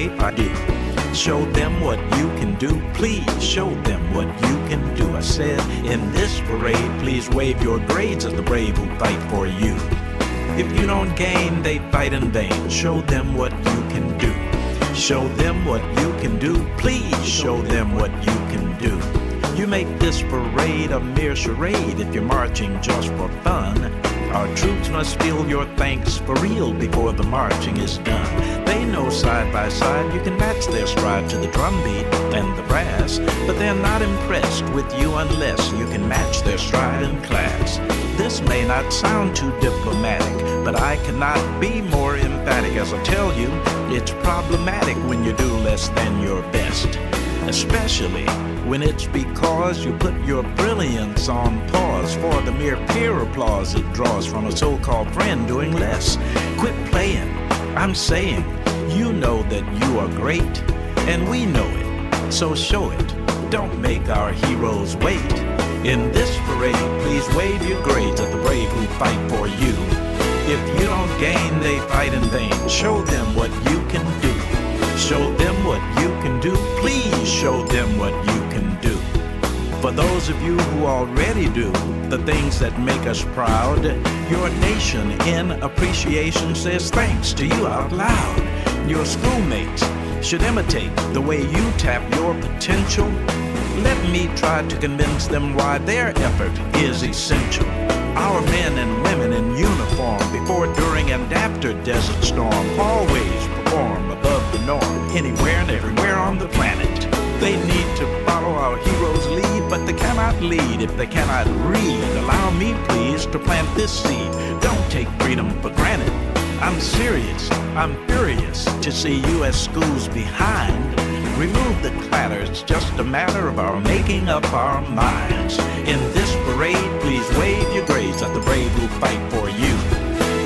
they do. Show them what you can do, please show them what you can do. I said, in this parade, please wave your grades at the brave who fight for you. If you don't gain, they fight in vain. Show them what you can do. Show them what you can do, please show them what you can do. You make this parade a mere charade if you're marching just for fun. Our troops must feel your thanks for real before the marching is done. They know side by side you can match their stride to the drum beat and the brass, but they're not impressed with you unless you can match their stride in class. This may not sound too diplomatic, but I cannot be more emphatic as I tell you, it's problematic when you do less than your best. Especially when it's because you put your brilliance on pause for the mere peer applause it draws from a so-called friend doing less. Quit playing, I'm saying, you know that you are great, and we know it, so show it. Don't make our heroes wait. In this parade, please wave your grades at the brave who fight for you. If you don't gain, they fight in vain. Show them what you can do. Show them what you can do. Please show them what you can do. For those of you who already do the things that make us proud, your nation in appreciation says thanks to you out loud. Your schoolmates should imitate the way you tap your potential. Let me try to convince them why their effort is essential. Our men and women in uniform, before, during, and after Desert Storm, always perform above the norm, anywhere and everywhere on the planet. They need to follow our heroes' lead, but they cannot lead if they cannot read. Allow me, please, to plant this seed. Don't take freedom for granted. I'm serious, I'm furious to see U.S. schools behind. Remove the clatter, it's just a matter of our making up our minds. In this parade, please wave your grades at the brave who fight for you.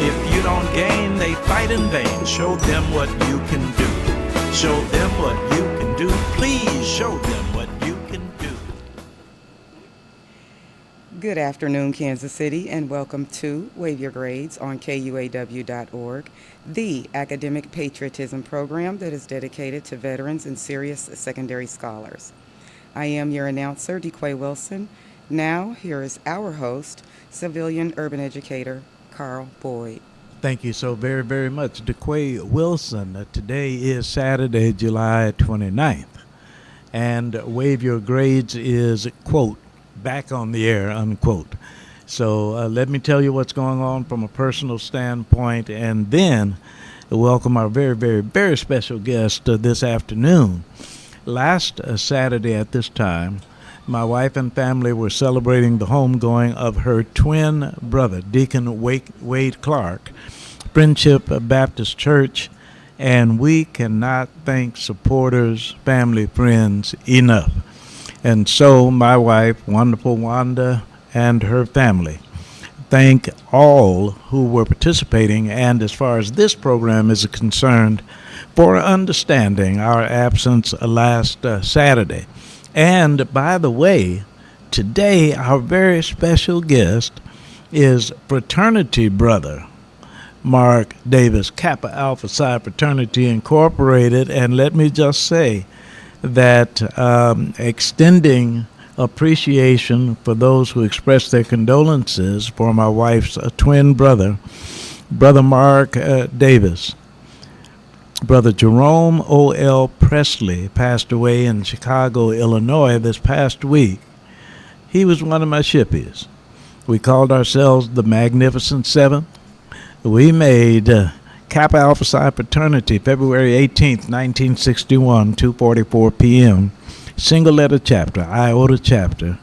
If you don't gain, they fight in vain. Show them what you can do. Show them what you can do. Please show them what you can do. Good afternoon, Kansas City, and welcome to Wave Your Grades on KUAW.org, the academic patriotism program that is dedicated to veterans and serious secondary scholars. I am your announcer, KUAW Wilson. Now, here is our host, civilian urban educator, Carl Boyd. Thank you so very, very much, KUAW Wilson. Today is Saturday, July 29th, and Wave Your Grades is, quote, back on the air, unquote. So let me tell you what's going on from a personal standpoint, and then welcome our very, very, very special guest this afternoon. Last Saturday at this time, my wife and family were celebrating the homegoing of her twin brother, Deacon Wade Clark, Friendship Baptist Church, and we cannot thank supporters, family, friends enough. And so my wife, wonderful Wanda, and her family thank all who were participating, and as far as this program is concerned, for understanding our absence last Saturday. And by the way, today our very special guest is fraternity brother Mark Davis, Kappa Alpha Psi Fraternity Incorporated, and let me just say that extending appreciation for those who expressed their condolences for my wife's twin brother, Brother Mark Davis. Brother Jerome O.L. Presley passed away in Chicago, Illinois this past week. He was one of my shippies. We called ourselves the Magnificent Seven. We made Kappa Alpha Psi Fraternity, February 18th, 1961, 2:44 p.m. Single letter chapter, iota chapter.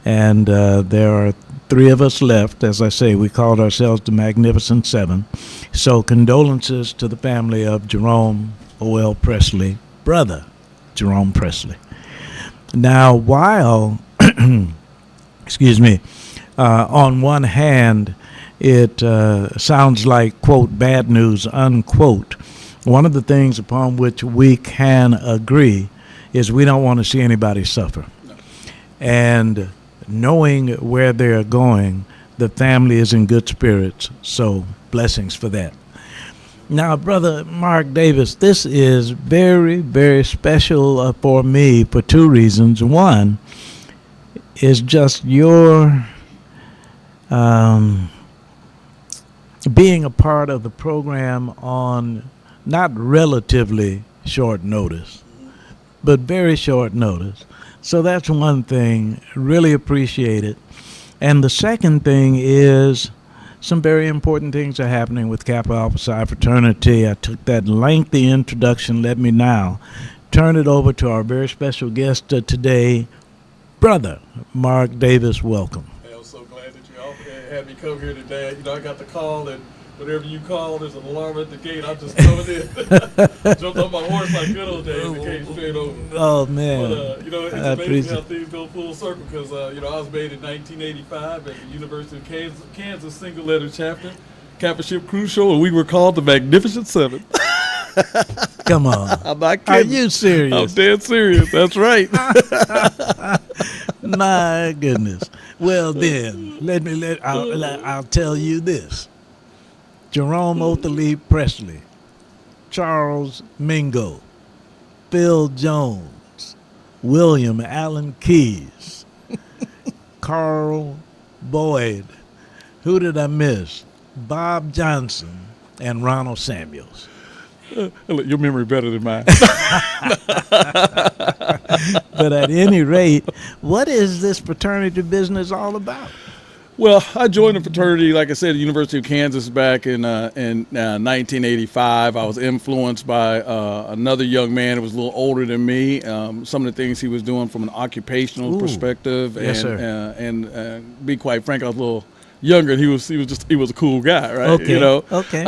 And there are three of us left. As I say, we called ourselves the Magnificent Seven. So condolences to the family of Jerome O.L. Presley, brother Jerome Presley. Now, while, excuse me, on one hand, it sounds like, quote, bad news, unquote. One of the things upon which we can agree is we don't want to see anybody suffer. And knowing where they're going, the family is in good spirits, so blessings for that. Now, Brother Mark Davis, this is very, very special for me for two reasons. One is just your um, being a part of the program on not relatively short notice, but very short notice. So that's one thing. Really appreciate it. And the second thing is some very important things are happening with Kappa Alpha Psi fraternity. I took that lengthy introduction. Let me now turn it over to our very special guest today, Brother Mark Davis. Welcome. Hey, I'm so glad that you all had me come here today. You know, I got the call, and whenever you call, there's an alarm at the gate. I'm just coming in. Jumped on my horse like good old days and came straight over. Oh, man. But, you know, it's amazing how things go full circle because, you know, I was made in 1985 at the University of Kansas single letter chapter, Kappa Ship Cruise Show, and we were called the Magnificent Seven. Come on. I'm not Are kidding. you serious? I'm dead serious. That's right. My goodness. Well, then, I'll tell you this. Jerome Othalie Presley, Charles Mingo, Phil Jones, William Allen Keyes, Carl Boyd, who did I miss? Bob Johnson, and Ronald Samuels. Your memory better than mine. But at any rate, what is this fraternity business all about? Well, I joined the fraternity, like I said, at the University of Kansas back in 1985. I was influenced by another young man who was a little older than me. Some of the things he was doing from an occupational perspective, yes, and be quite frank, I was a little younger. He was a cool guy, right? Okay. You know. Okay.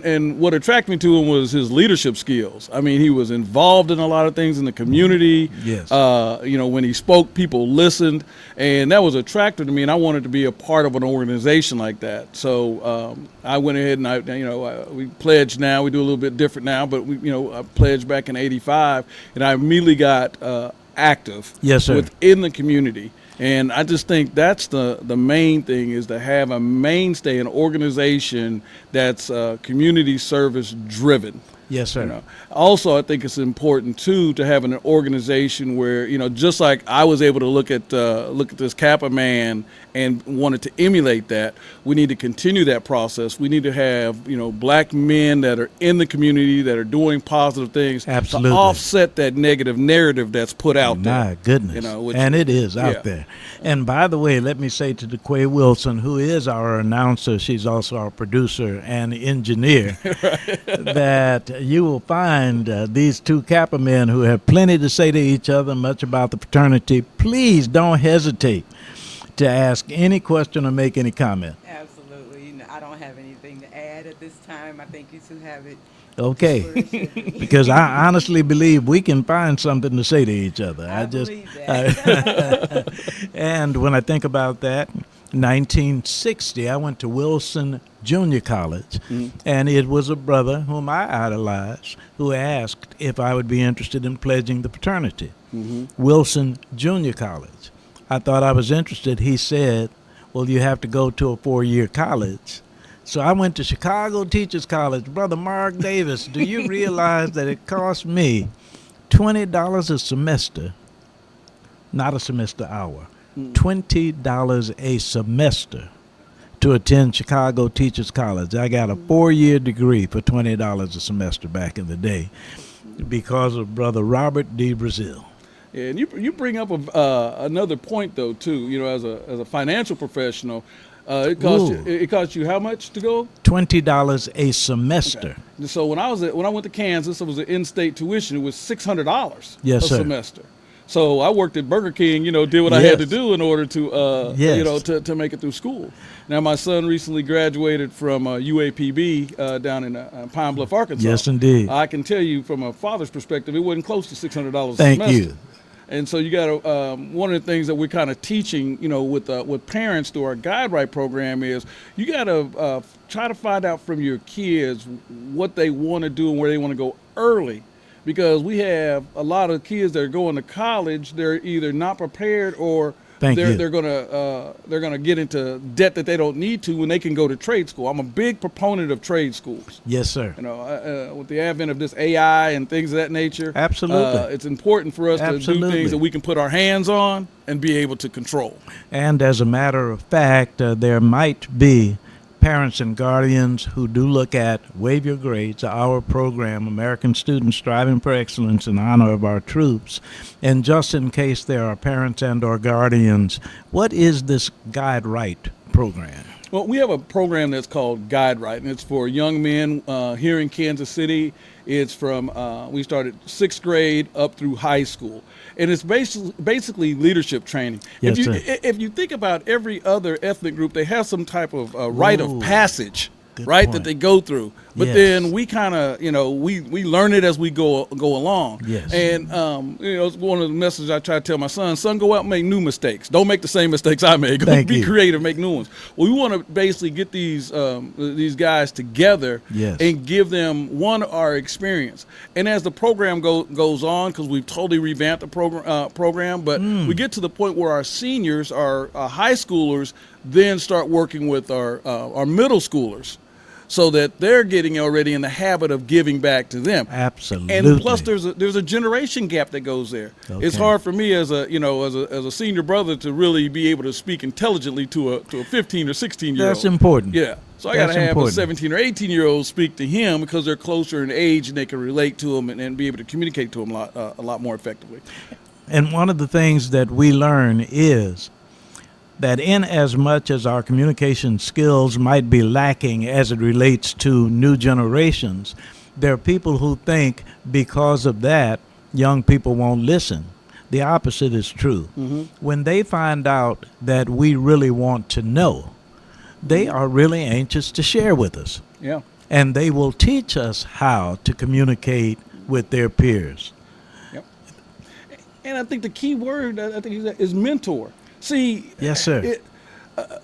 And what attracted me to him was his leadership skills. I mean, he was involved in a lot of things in the community. Yes. You know, when he spoke, people listened, and that was attractive to me. And I wanted to be a part of an organization like that. So I went ahead and we pledged. Now we do a little bit different now, but I pledged back in '85, and I immediately got active. Yes, sir. Within the community. And I just think that's the main thing, is to have a mainstay, an organization that's community service driven. Yes, sir. You know. Also, I think it's important too to have an organization where, just like I was able to look at this Kappa man and wanted to emulate that, we need to continue that process. We need to have black men that are in the community that are doing positive things. Absolutely. To offset that negative narrative that's put out there. My goodness. And it is out there. And by the way, let me say to DeQuay Wilson, who is our announcer, she's also our producer and engineer, that you will find these two Kappa men who have plenty to say to each other, much about the fraternity. Please don't hesitate to ask any question or make any comment. Absolutely. I don't have anything to add at this time. I think you two have it. Okay. Because I honestly believe we can find something to say to each other. I believe that. And when I think about that, 1960, I went to Wilson Junior College, and it was a brother whom I idolized who asked if I would be interested in pledging the fraternity. Wilson Junior College. I thought I was interested. He said, well, you have to go to a 4-year college. So I went to Chicago Teachers College. Brother Mark Davis, do you realize that it cost me $20 a semester, not a semester hour, $20 a semester to attend Chicago Teachers College? I got a 4-year degree for $20 a semester back in the day because of Brother Robert D. Brazil. Yeah, and you bring up another point though too. As a financial professional, it cost you how much to go? $20 a semester. Okay. So when I went to Kansas, it was an in-state tuition. It was $600 yes, a sir. semester. So I worked at Burger King, did what I had to do in order to, to make it through school. Now my son recently graduated from UAPB down in Pine Bluff, Arkansas. Yes, indeed. I can tell you from a father's perspective, it wasn't close to $600 a Thank semester. you. And so you got to, one of the things that we're kind of teaching, with parents through our Guide Right program is you got to try to find out from your kids what they want to do and where they want to go early. Because we have a lot of kids that are going to college, they're either not prepared or Thank you. They're gonna get into debt that they don't need to when they can go to trade school. I'm a big proponent of trade schools. Yes, sir. You know, with the advent of this AI and things of that nature, Absolutely. it's important for us to do Absolutely. things that we can put our hands on and be able to control. And as a matter of fact, there might be parents and guardians who do look at Wave Your Grades, our program, American Students Striving for Excellence in Honor of Our Troops. And just in case there are parents and or guardians, what is this Guide Right program? Well, we have a program that's called Guide Right, and it's for young men here in Kansas City. It's from, we started 6th grade up through high school. And it's basically leadership training. Yes, if, sir. if you think about every other ethnic group, they have some type of rite of passage, Good right, point. that they go through. But Yes. then we kind of, we learn it as we go along. Yes. And, it's one of the messages I try to tell my son, go out and make new mistakes. Don't make the same mistakes I made. Go Thank be you. creative, make new ones. Well, we want to basically get these guys together Yes. and give them, one, our experience. And as the program goes on, because we've totally revamped the program, but we get to the point where our seniors, our high schoolers, then start working with our middle schoolers, so that they're getting already in the habit of giving back to them. Absolutely. And plus, there's a generation gap that goes there. It's Okay. hard for me as a senior brother to really be able to speak intelligently to a 15 or 16-year-old. That's important. Yeah. So I got to That's have important. a 17 or 18-year-old speak to him because they're closer in age and they can relate to him and be able to communicate to him a lot more effectively. And one of the things that we learn is that in as much as our communication skills might be lacking as it relates to new generations, there are people who think because of that, young people won't listen. The opposite is true. When they find out that we really want to know, they are really anxious to share with us. Yeah. And they will teach us how to communicate with their peers. Yep. And I think the key word is mentor. See, Yes, sir.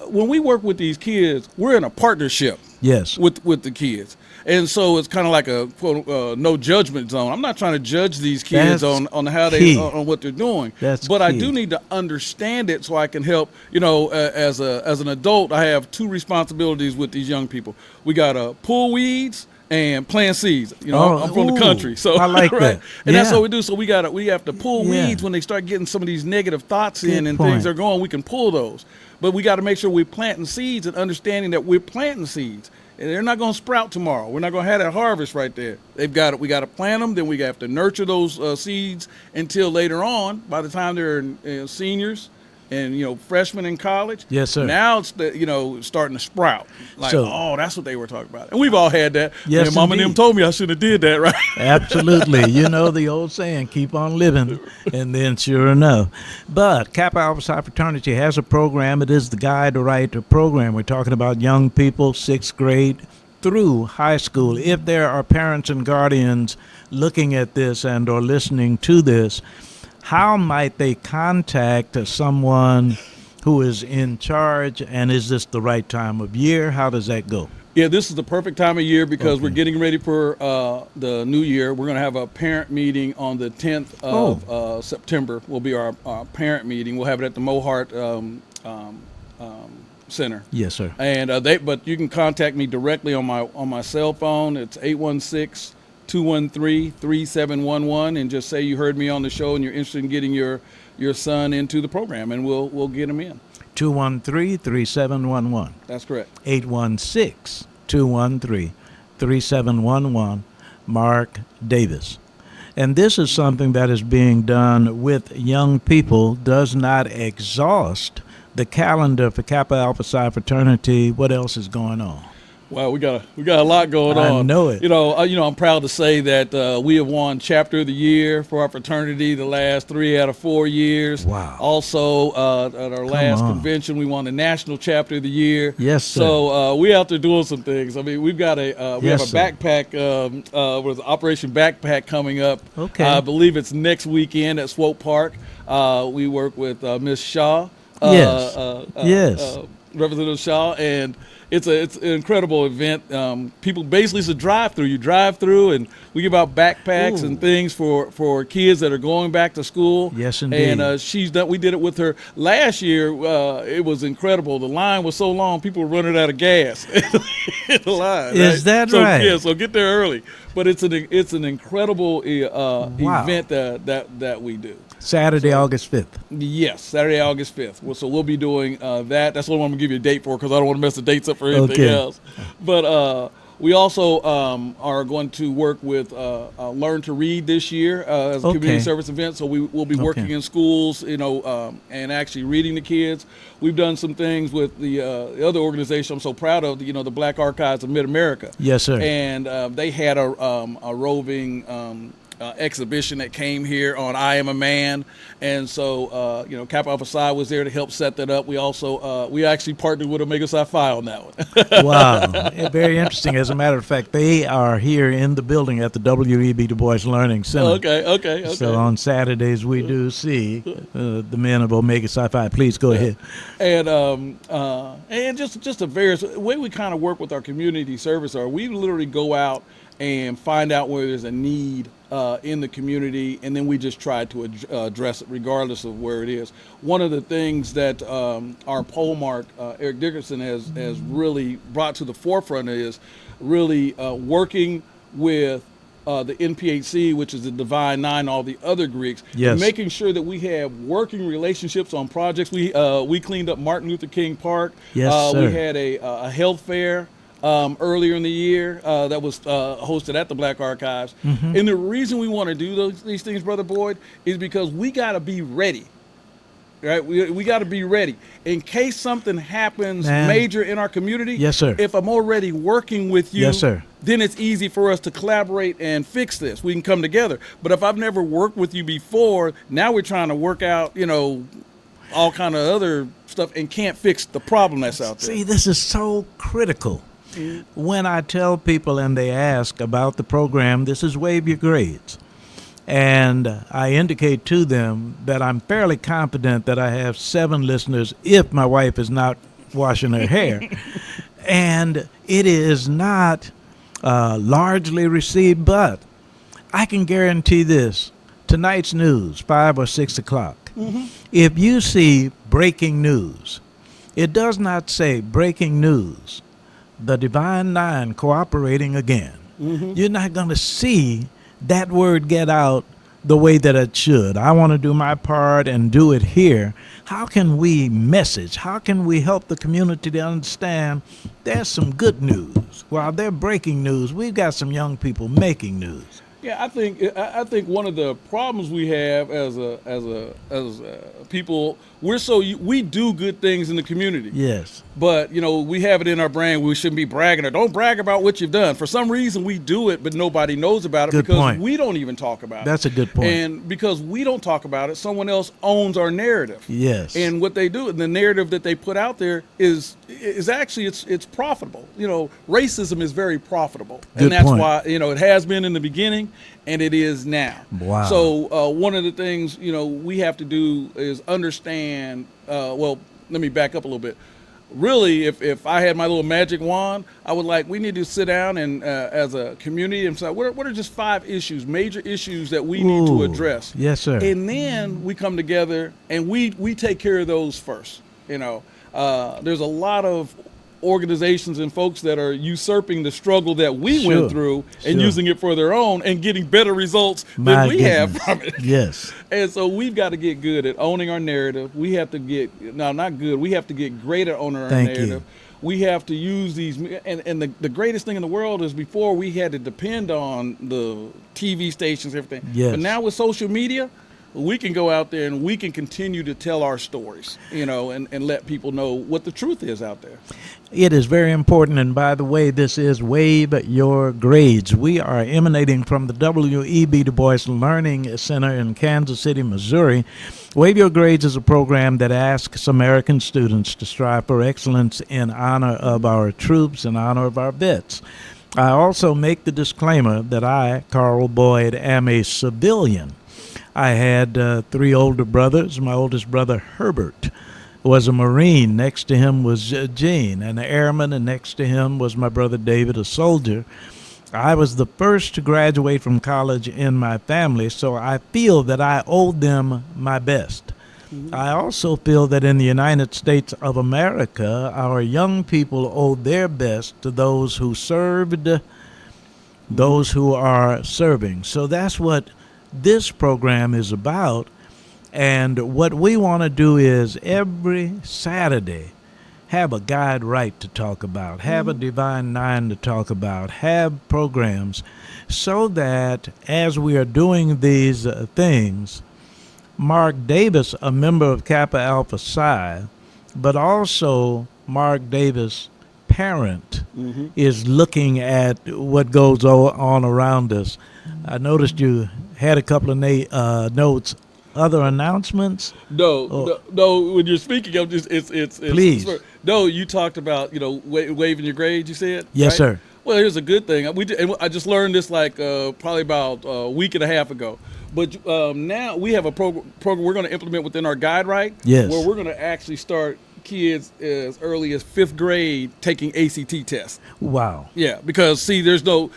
When we work with these kids, we're in a partnership Yes. with the kids. And so it's kind of like a quote, no judgment zone. I'm not trying to judge these kids That's on how key. on what they're doing. That's but I key. do need to understand it so I can help. As an adult, I have two responsibilities with these young people. We got to pull weeds and plant seeds. I'm from the country, so I like right? that. And that's Yeah. what we do. So we have to pull Yeah. weeds when they start getting some of these negative thoughts Good in and point. things are going. We can pull those, but we got to make sure we're planting seeds and understanding that we're planting seeds. And they're not going to sprout tomorrow. We're not going to have that harvest right there. We got to plant them. Then we have to nurture those seeds until later on. By the time they're seniors and freshmen in college, Yes, sir. Now it's starting to sprout. Like, So- that's what they were talking about. And we've all had that. Yes, and Mama and them indeed. told me I shouldn't have did that, right? Absolutely. You know the old saying, keep on living. And then sure enough. But Kappa Alpha Psi Fraternity has a program. It is the Guide Right program. We're talking about young people, 6th grade through high school. If there are parents and guardians looking at this and or listening to this, how might they contact someone who is in charge? And is this the right time of year? How does that go? Yeah, this is the perfect time of year because we're getting ready for the new year. We're going to have a parent meeting on the 10th of September. Will be our parent meeting. We'll have it at the Mohart Center. Yes, sir. And but you can contact me directly on my cell phone. It's 816-213-3711, and just say you heard me on the show and you're interested in getting your son into the program, and we'll get him in. 213-3711. That's correct. 816-213-3711. Mark Davis. And this is something that is being done with young people, does not exhaust the calendar for Kappa Alpha Psi Fraternity. What else is going on? Wow, we got a lot going on. I know it. I'm proud to say that we have won Chapter of the Year for our fraternity the last 3 out of 4 years. Wow. Also, at our last on. convention, we won the National Chapter of the Year. Yes, sir. So we out there doing some things. I mean, we've got we have Yes, a sir. backpack with Operation Backpack coming up. Okay. I believe it's next weekend at Swope Park. We work with Miss Shaw. Yes. Yes. Representative Shaw, and it's an incredible event. People basically, it's a drive-through. You drive through, and we give out backpacks and things for kids that are going back to school. Yes, indeed. And she's done. We did it with her last year. It was incredible. The line was so long, people were running out of gas in the line. Is that right? Yeah. So get there early. But it's an incredible event that we do. Saturday, August 5th. Yes, Saturday, August 5th. Well, so we'll be doing that. That's the one I'm going to give you a date for because I don't want to mess the dates up for anything else. But we also are going to work with Learn to Read this year as a community service event. So we'll be working in schools, and actually reading to kids. We've done some things with the other organization I'm so proud of, the Black Archives of Mid-America. Yes, sir. And they had a roving exhibition that came here on I Am a Man, and so Kappa Alpha Psi was there to help set that up. We also we actually partnered with Omega Psi Phi on that one. Wow, very interesting. As a matter of fact, they are here in the building at the W.E.B. Du Bois Learning Center. Okay. So on Saturdays we do see the men of Omega Psi Phi. Please go ahead. And just a various way we kind of work with our community service are we literally go out and find out where there's a need in the community, and then we just try to address it regardless of where it is. One of the things that our polemark, Eric Dickerson, has really brought to the forefront is really working with the NPHC, which is the Divine Nine, all the other Greeks, and making sure that we have working relationships on projects. We cleaned up Martin Luther King Park. Yes, sir. We had a health fair earlier in the year that was hosted at the Black Archives. Mm-hmm. And the reason we want to do these things, Brother Boyd, is because we got to be ready. Right, we got to be ready in case something happens major in our community. Yes, sir. If I'm already working with you, yes, sir, then it's easy for us to collaborate and fix this. We can come together. But if I've never worked with you before, now we're trying to work out, all kind of other stuff and can't fix the problem that's out there. See, this is so critical. When I tell people and they ask about the program, this is Waive Your Grades. And I indicate to them that I'm fairly confident that I have 7 listeners if my wife is not washing her hair. And it is not largely received, but I can guarantee this. Tonight's news, 5 or 6 o'clock. Mm-hmm. If you see breaking news, it does not say breaking news, the Divine Nine cooperating again. Mm-hmm. You're not going to see that word get out the way that it should. I want to do my part and do it here. How can we message? How can we help the community to understand there's some good news? While they're breaking news, we've got some young people making news. Yeah, I think one of the problems we have as people, we do good things in the community. Yes. But we have it in our brain. We shouldn't be bragging, or don't brag about what you've done. For some reason, we do it, but nobody knows about it because we don't even talk about it. That's a good point. And because we don't talk about it, someone else owns our narrative. Yes. And what they do, the narrative that they put out there is actually it's profitable. Racism is very profitable, good and that's point. why it has been in the beginning. And it is now. Wow. So one of the things we have to do is understand. Well, let me back up a little bit. Really, if I had my little magic wand, I would we need to sit down and as a community and say, what are just 5 issues, major issues that we need to address? Yes, sir. And then we come together and we take care of those first. There's a lot of organizations and folks that are usurping the struggle that we went through and using it for their own and getting better results than we have from it. Yes. And so we've got to get good at owning our narrative. We have to get, we have to get great at owning our narrative. We have to use these, and the greatest thing in the world is before we had to depend on the TV stations, everything. Yes. But now with social media, we can go out there and we can continue to tell our stories, and let people know what the truth is out there. It is very important. And by the way, this is Waive Your Grades. We are emanating from the W.E.B. Du Bois Learning Center in Kansas City, Missouri. Waive Your Grades is a program that asks American students to strive for excellence in honor of our troops, in honor of our vets. I also make the disclaimer that I, Carl Boyd, am a civilian. I had 3 older brothers. My oldest brother, Herbert, was a Marine. Next to him was Gene, an airman, and next to him was my brother David, a soldier. I was the first to graduate from college in my family, so I feel that I owed them my best. I also feel that in the United States of America, our young people owe their best to those who served, those who are serving. So that's what this program is about. And what we want to do is every Saturday have a guide right to talk about, have a Divine Nine to talk about, have programs so that as we are doing these things, Mark Davis, a member of Kappa Alpha Psi, but also Mark Davis' parent, is looking at what goes on around us. I noticed you had a couple of notes. Other announcements? No. When you're speaking, I'm just it's Please. No, you talked about waiving your grades. You said Yes, right? sir. Well, here's a good thing. And I just learned this like probably about a week and a half ago. But now we have a program we're going to implement within our guide, right? Yes. Where we're going to actually start kids as early as 5th grade taking ACT tests. Wow. Yeah, because we don't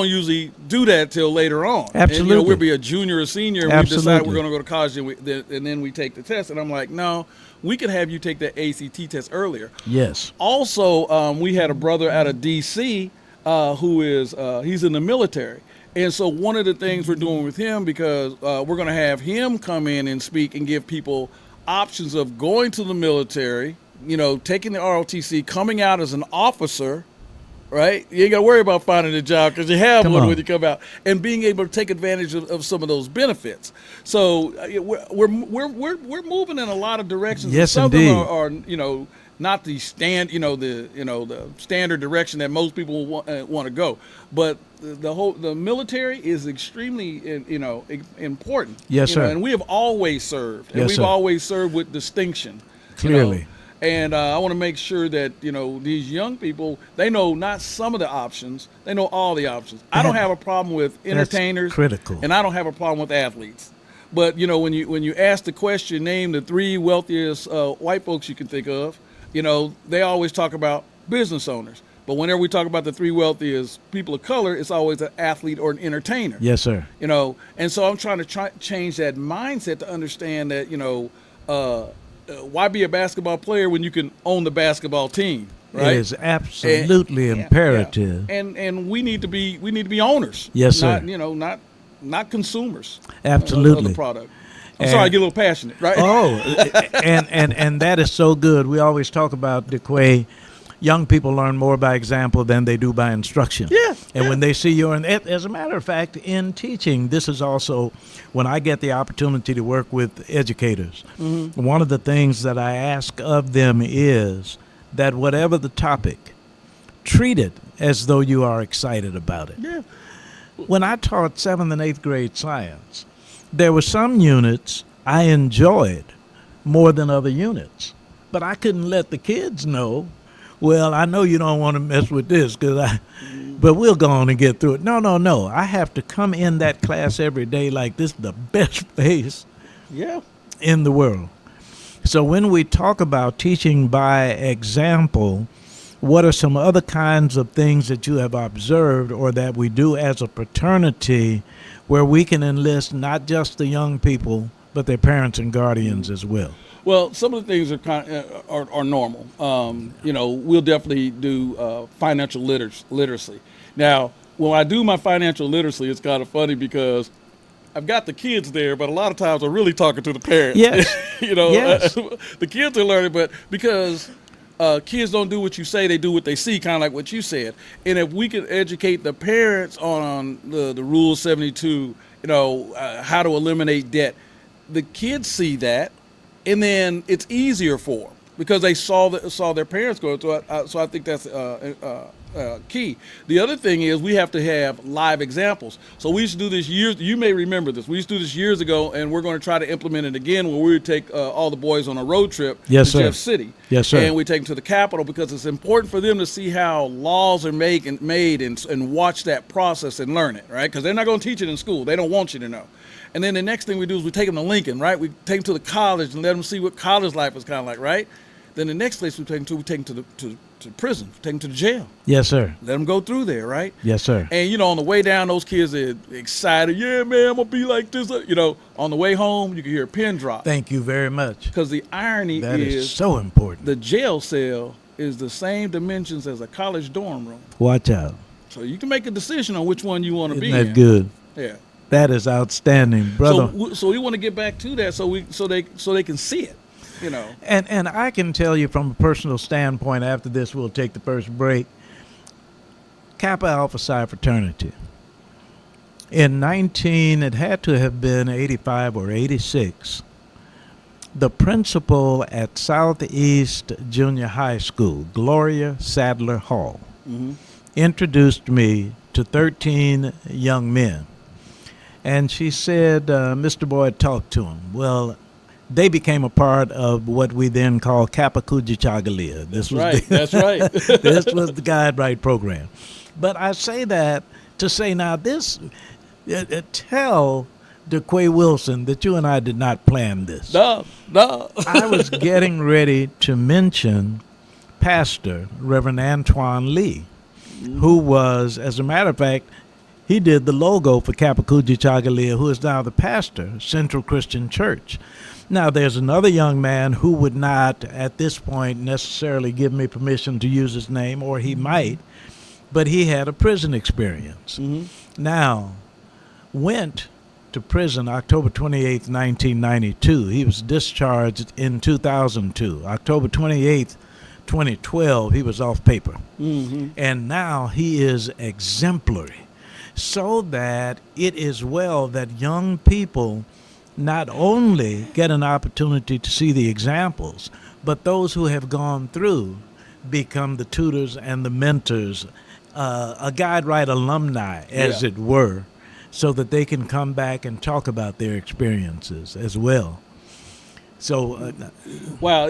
usually do that till later on. Absolutely. And, we'll be a junior or senior, and we decide Absolutely. we're going to go to college, and then we take the test. And I'm like, no, we could have you take that ACT test earlier. Yes. Also, we had a brother out of D.C. Who is he's in the military. And so one of the things we're doing with him, because we're going to have him come in and speak and give people options of going to the military, taking the ROTC, coming out as an officer, right? You ain't got to worry about finding a job because you have one when you come out, and being able to take advantage of some of those benefits. So we're moving in a lot of directions. Yes, some indeed. of them are not the the standard direction that most people want to go, but the military is extremely important. Yes, sir. And we have always served, and Yes, we've sir. always served with distinction. Clearly. And I want to make sure that these young people, they know not some of the options, they know all the options. I don't have a problem with entertainers, critical. and I don't have a problem with athletes. But when you ask the question, name the 3 wealthiest white folks you can think of, they always talk about business owners. But whenever we talk about the 3 wealthiest people of color, it's always an athlete or an entertainer. Yes, sir. And so I'm trying to change that mindset to understand that, why be a basketball player when you can own the basketball team, right? It is absolutely imperative. Yeah. And we need to be owners. Yes, sir. Not consumers. Absolutely. Of the product. I'm sorry, I get a little passionate, right? Oh, and that is so good. We always talk about KUAW. Young people learn more by example than they do by instruction. Yeah. And when they see you, and as a matter of fact, in teaching, this is also when I get the opportunity to work with educators. One of the things that I ask of them is that whatever the topic, treat it as though you are excited about it. Yeah. When I taught 7th and 8th grade science, there were some units I enjoyed more than other units, but I couldn't let the kids know, well, I know you don't want to mess with this, but we'll go on and get through it. No. I have to come in that class every day like this is the best place in the world. So when we talk about teaching by example, what are some other kinds of things that you have observed or that we do as a fraternity where we can enlist not just the young people, but their parents and guardians as well? Well, some of the things are normal. We'll definitely do financial literacy. Now, when I do my financial literacy, it's kind of funny because I've got the kids there, but a lot of times I'm really talking to the parents. Yes. Yes. The kids are learning, but because kids don't do what you say, they do what they see, kind of like what you said. And if we could educate the parents on the Rule 72, how to eliminate debt, the kids see that. And then it's easier for them because they saw their parents go through it. So I think that's key. The other thing is we have to have live examples. So we used to do this years. You may remember this. We used to do this years ago, and we're going to try to implement it again, where we would take all the boys on a road trip Yes, to sir. Jeff City. Yes, sir. And we take them to the Capitol because it's important for them to see how laws are made and watch that process and learn it, right? Because they're not going to teach it in school. They don't want you to know. And then the next thing we do is we take them to Lincoln, right? We take them to the college and let them see what college life is kind of like, right? Then the next place we take them to to prison, take them to the jail. Yes, sir. Let them go through there, right? Yes, sir. And, you know, on the way down, those kids are excited. Yeah, man, I'm going to be like this. You know, on the way home, you can hear a pin drop. Thank you very much. Because the irony That is is so important. the jail cell is the same dimensions as a college dorm room. Watch out. So you can make a decision on which one you want to Isn't be that in. good? Yeah. That is outstanding, brother. So we want to get back to that so they can see it, you know. And I can tell you from a personal standpoint, after this we'll take the first break, Kappa Alpha Psi fraternity. It had to have been 85 or 86, the principal at Southeast Junior High School, Gloria Sadler Hall, introduced me to 13 young men. And she said, Mr. Boyd, talk to them. Well, they became a part of what we then call Kappa Kuji Chagalia. That's right. This was the Guide Right program. But I say that to say now this, tell DeQuay Wilson that you and I did not plan this. No. I was getting ready to mention Pastor Reverend Antoine Lee, who was, as a matter of fact, he did the logo for Kappa Kuji Chagalia, who is now the pastor, Central Christian Church. Now, there's another young man who would not, at this point, necessarily give me permission to use his name, or he might, but he had a prison experience. Now, went to prison October 28th, 1992. He was discharged in 2002. October 28th, 2012, he was off paper. And now he is exemplary. So that it is well that young people not only get an opportunity to see the examples, but those who have gone through become the tutors and the mentors, a Guide Right alumni, as it were, so that they can come back and talk about their experiences as well. So, wow,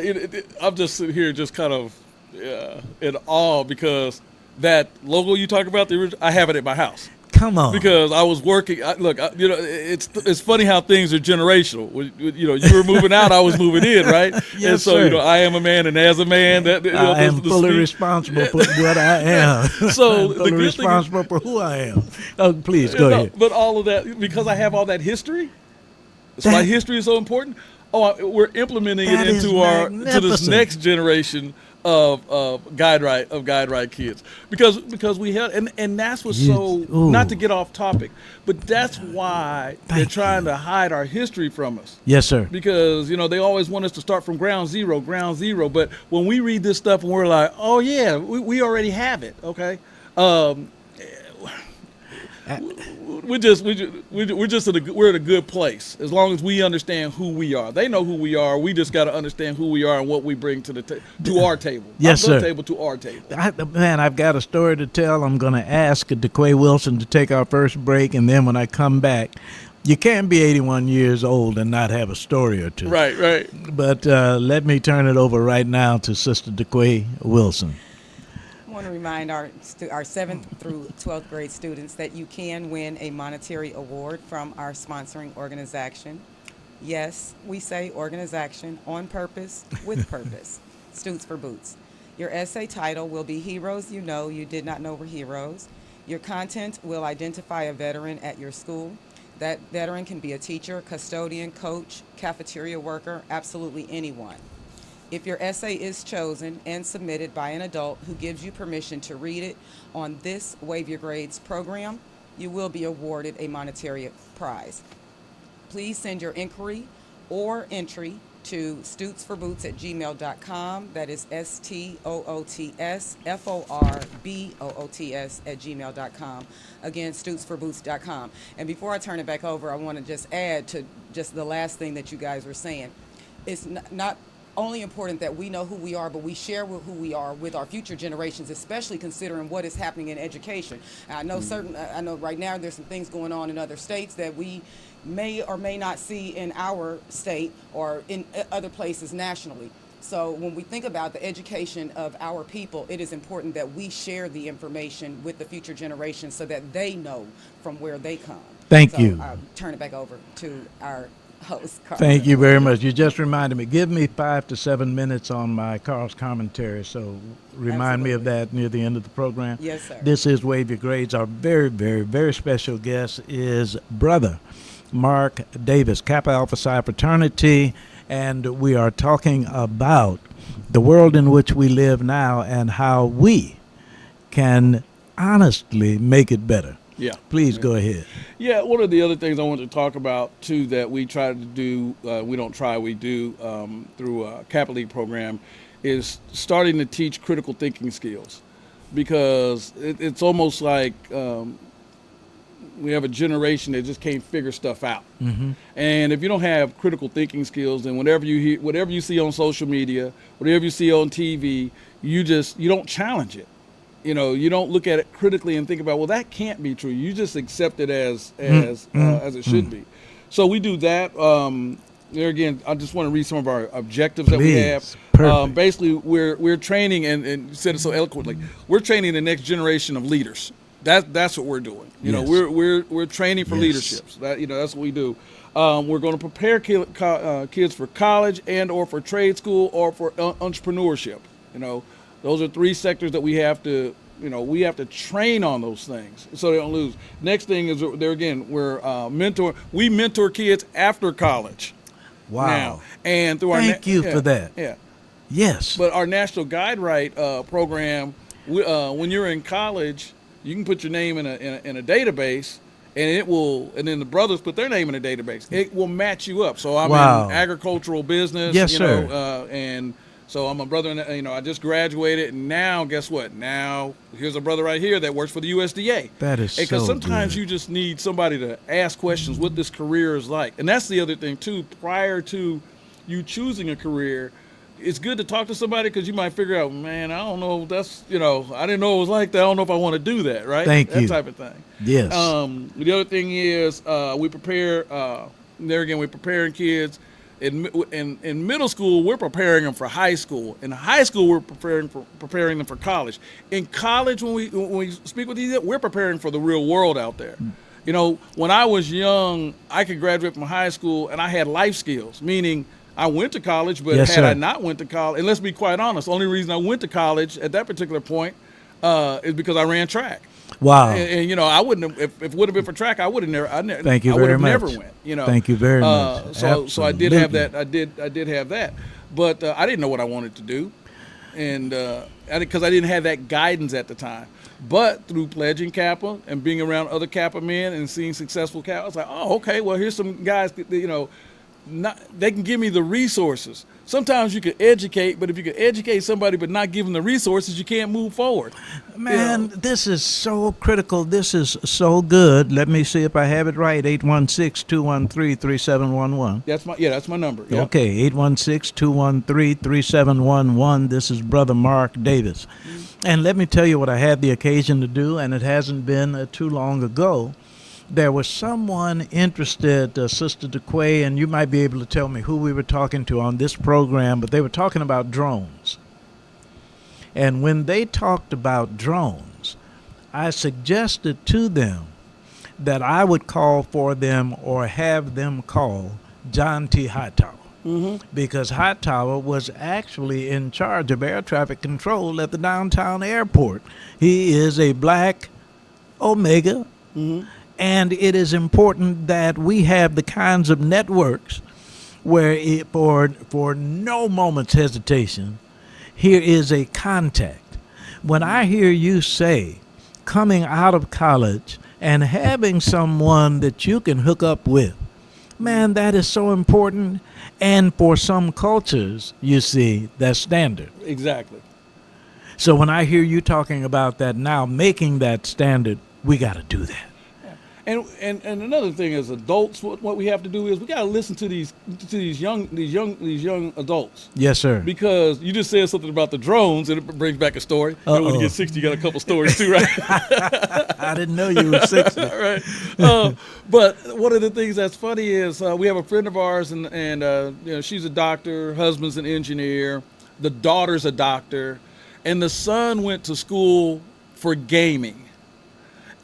I'm just sitting here just kind of in awe because that logo you talk about, the original, I have it at my house. come on. Because I was working. It's funny how things are generational. You know, you were moving out, I was moving in, right? Yes, and so, sir. you know, I am a man, and as a man, I am fully responsible for what I am. So I'm the fully good thing is- responsible for who I am. Oh, please go ahead. But all of that, because I have all that history, that's why history is so important. We're implementing That it is into to this magnificent. next generation of guide right kids, because we had and that's what's not to get off topic, but that's why they're trying to hide our history from us. Yes, sir. Because they always want us to start from ground zero, but when we read this stuff and we're like, oh yeah, we already have it, okay. We're in a good place as long as we understand who we are. They know who we are. We just got to understand who we are and what we bring to to our table. Yes, Not the sir. table to our table. Man, I've got a story to tell. I'm going to ask DeQuay Wilson to take our first break, and then when I come back, you can't be 81 years old and not have a story or two. Right. But let me turn it over right now to Sister DeQuay Wilson. I want to remind our 7th through 12th grade students that you can win a monetary award from our sponsoring organization. Yes, we say organization on purpose, with purpose. Stutes for Boots. Your essay title will be Heroes You Know You Did Not Know Were Heroes. Your content will identify a veteran at your school. That veteran can be a teacher, custodian, coach, cafeteria worker, absolutely anyone. If your essay is chosen and submitted by an adult who gives you permission to read it on this Waive Your Grades program, you will be awarded a monetary prize. Please send your inquiry or entry to stootsforboots@gmail.com. That is STOOTSFORBOOTS@gmail.com. Again, stootsforboots.com. And before I turn it back over, I want to just add to just the last thing that you guys were saying. It's not only important that we know who we are, but we share who we are with our future generations, especially considering what is happening in education. I know I know right now there's some things going on in other states that we may or may not see in our state or in other places nationally. So when we think about the education of our people, it is important that we share the information with the future generations so that they know from where they come. Thank you. I'll turn it back over to our host, Carl. Thank you very much. You just reminded me. Give me 5 to 7 minutes on my Carl's commentary, so remind me of that near the end of the program. Yes, sir. This is Wave Your Grades. Our very, very, very special guest is Brother Mark Davis, Kappa Alpha Psi Fraternity, and we are talking about the world in which we live now and how we can honestly make it better. Yeah. Please go ahead. Yeah, one of the other things I wanted to talk about, too, that we try to do, we don't try, we do through a Kappa League program, is starting to teach critical thinking skills. Because it's almost like we have a generation that just can't figure stuff out. Mm-hmm. And if you don't have critical thinking skills, then whatever you see on social media, whatever you see on TV, you don't challenge it. You know, you don't look at it critically and think about, well, that can't be true. You just accept it as it should be. So we do that. There again, I just want to read some of our objectives that we have. Perfect. Basically, we're training, and you said it so eloquently. We're training the next generation of leaders. That's what we're doing. You know, we're training for leaderships. That's what we do. We're going to prepare kids for college and or for trade school or for entrepreneurship. You know. Those are 3 sectors that we have to train on those things so they don't lose. Next thing is there again, we mentor kids after college. Wow. Now. And through Thank you for that. Yeah. Yes. But our National Guide Right program, when you're in college, you can put your name in a database, and then the brothers put their name in a database. It will match you up. So I'm in agricultural business. Yes, sir. And so I'm a brother, I just graduated, and now guess what? Now here's a brother right here that works for the USDA. That is so Because sometimes good. you just need somebody to ask questions what this career is like. And that's the other thing, too. Prior to you choosing a career, it's good to talk to somebody because you might figure out, man, I don't know, I didn't know it was like that. I don't know if I want to do that, right? Thank you. That type of thing. Yes. The other thing is we prepare, we're preparing kids. In middle school, we're preparing them for high school. In high school, we're preparing them for college. In college, when we speak with these, we're preparing for the real world out there. You know, when I was young, I could graduate from high school and I had life skills, meaning I went to college, but had I not went to college, and let's be quite honest, the only reason I went to college at that particular point is because I ran track. Wow. And I wouldn't have, if it would have been for track, I would have never, Thank you I would very have much. never went, Thank you very much. So I did have that. I did have that, but I didn't know what I wanted to do. And because I didn't have that guidance at the time. But through pledging Kappa and being around other Kappa men and seeing successful Kappa, I was like, oh, okay, well, here's some guys that, they can give me the resources. Sometimes you can educate, but if you can educate somebody but not give them the resources, you can't move forward. Man, this is so critical. This is so good. Let me see if I have it right. 816-213-3711. That's my number. Yep. Okay, 816-213-3711. This is Brother Mark Davis. And let me tell you what I had the occasion to do, and it hasn't been too long ago. There was someone interested, Sister DeQuay, and you might be able to tell me who we were talking to on this program, but they were talking about drones. And when they talked about drones, I suggested to them that I would call for them or have them call John T. Hightower. Mm-hmm. Because Hightower was actually in charge of air traffic control at the downtown airport. He is a black Omega. Mm-hmm. And it is important that we have the kinds of networks where for no moment's hesitation, here is a contact. When I hear you say coming out of college and having someone that you can hook up with, man, that is so important. And for some cultures, you see, that's standard. Exactly. So when I hear you talking about that now, making that standard, we got to do that. And another thing as adults, what we have to do is we got to listen to these young adults. Yes, sir. Because you just said something about the drones, and it brings back a story. You know, when you get 60, you got a couple stories too, right? I didn't know you were 60. Right. But one of the things that's funny is we have a friend of ours, and you know, she's a doctor, husband's an engineer, the daughter's a doctor, and the son went to school for gaming.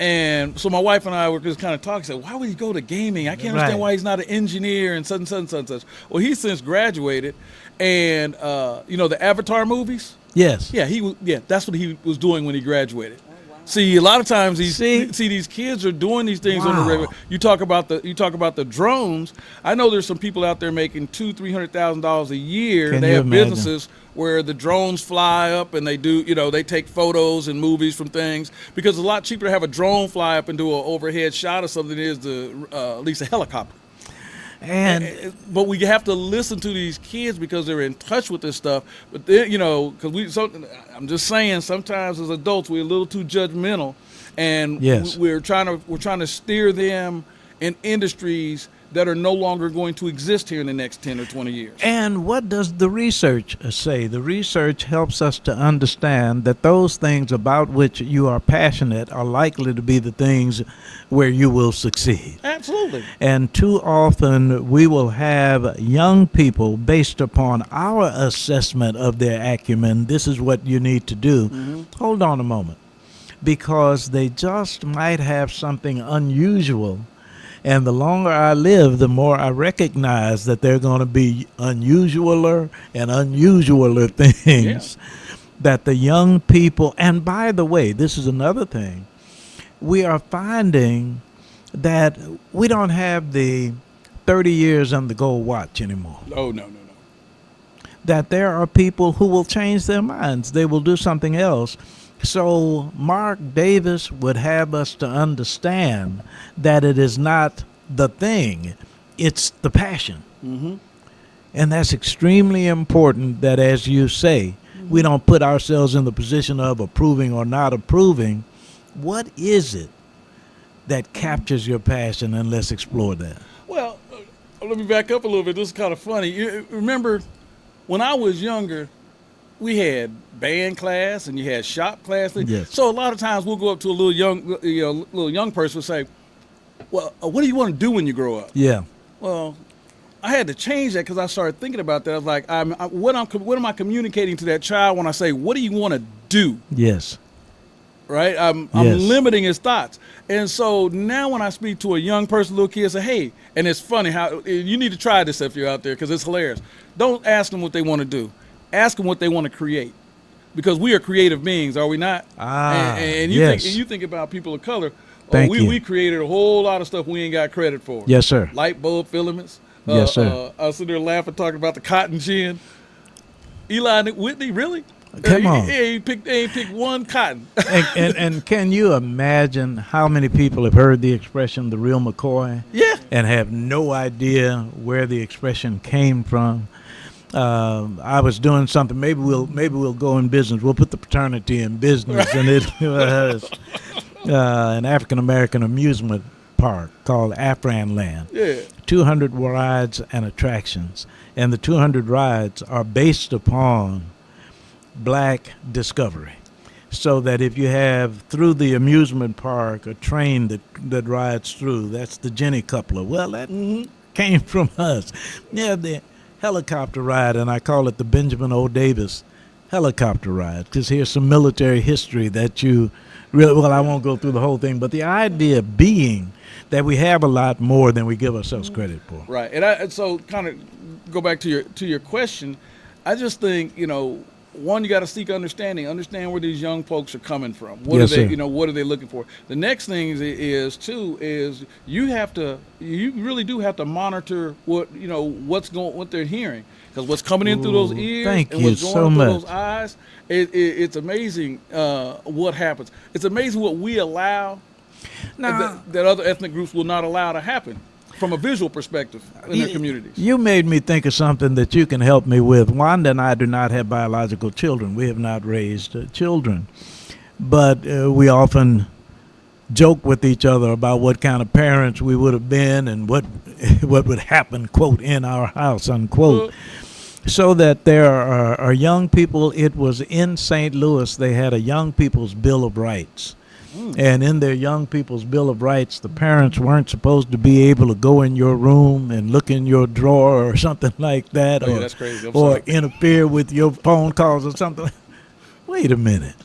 And so my wife and I were just kind of talking, said, why would he go to gaming? I can't understand why he's not an engineer and such and such and such and such. Well, he's since graduated, and you know, the Avatar movies? Yes. Yeah, that's what he was doing when he graduated. See, a lot of times these kids are doing these things on the regular. You talk about the drones. I know there's some people out there making $200,000-$300,000 a year. Can they you have imagine? businesses where the drones fly up and they do, you know, they take photos and movies from things, because it's a lot cheaper to have a drone fly up and do an overhead shot of something than it is to lease a helicopter. But we have to listen to these kids because they're in touch with this stuff. But then, you know, I'm just saying, sometimes as adults we're a little too judgmental, and we're trying to steer them in industries that are no longer going to exist here in the next 10 or 20 years. And what does the research say? The research helps us to understand that those things about which you are passionate are likely to be the things where you will succeed. Absolutely. And too often we will have young people, based upon our assessment of their acumen, this is what you need to do. Mm-hmm. Hold on a moment. Because they just might have something unusual. And the longer I live, the more I recognize that there are going to be unusualer and unusualer things that the young people, and by the way, this is another thing, we are finding that we don't have the 30 years on the gold watch anymore. Oh, no. That there are people who will change their minds. They will do something else. So Mark Davis would have us to understand that it is not the thing, it's the passion. Mm-hmm. And that's extremely important, that, as you say, we don't put ourselves in the position of approving or not approving. What is it that captures your passion? And let's explore that. Well, let me back up a little bit. This is kind of funny. You remember when I was younger, we had band class and you had shop class. Yes. So a lot of times we'll go up to a little young person and say, well, what do you want to do when you grow up? Yeah. Well, I had to change that because I started thinking about that. I was like, what am I communicating to that child when I say, what do you want to do? Yes. Right? I'm limiting his thoughts. And so now when I speak to a young person, little kid, say, hey, and it's funny how you need to try this if you're out there because it's hilarious. Don't ask them what they want to do. Ask them what they want to create, because we are creative beings, are we not? And you think about people of color. We created a whole lot of stuff we ain't got credit for. Yes, sir. Light bulb filaments. Yes, sir. I was sitting there laughing, talking about the cotton gin. Eli Whitney, really? Come on. He ain't picked one cotton. and can you imagine how many people have heard the expression, the real McCoy? Yeah. And have no idea where the expression came from. I was doing something. Maybe we'll go in business. We'll put the fraternity in business, right. And it was an African American amusement park called Afranland. Yeah. 200 rides and attractions, and the 200 rides are based upon black discovery. So that if you have through the amusement park a train that rides through, that's the Jenny Coupler. Well, that came from us. Yeah, the helicopter ride, and I call it the Benjamin O. Davis helicopter ride, because here's some military history that you really, well, I won't go through the whole thing, but the idea being that we have a lot more than we give ourselves credit for. Right, and so kind of go back to your question. I just think, one, you got to seek understand where these young folks are coming from. What yes, are they, sir. What are they looking for? The next thing is you really do have to monitor what they're hearing, because what's coming in through those ears and what's going through those eyes, it's amazing what happens. It's amazing what we allow that other ethnic groups will not allow to happen from a visual perspective in their communities. You made me think of something that you can help me with. Wanda and I do not have biological children. We have not raised children. But we often joke with each other about what kind of parents we would have been and what what would happen, quote, in our house, unquote. So that there are young people. It was in St. Louis. They had a young people's Bill of Rights. And in their young people's Bill of Rights, the parents weren't supposed to be able to go in your room and look in your drawer or something like that, Oh, yeah, that's crazy. I'm or sorry. interfere with your phone calls or something. Wait a minute.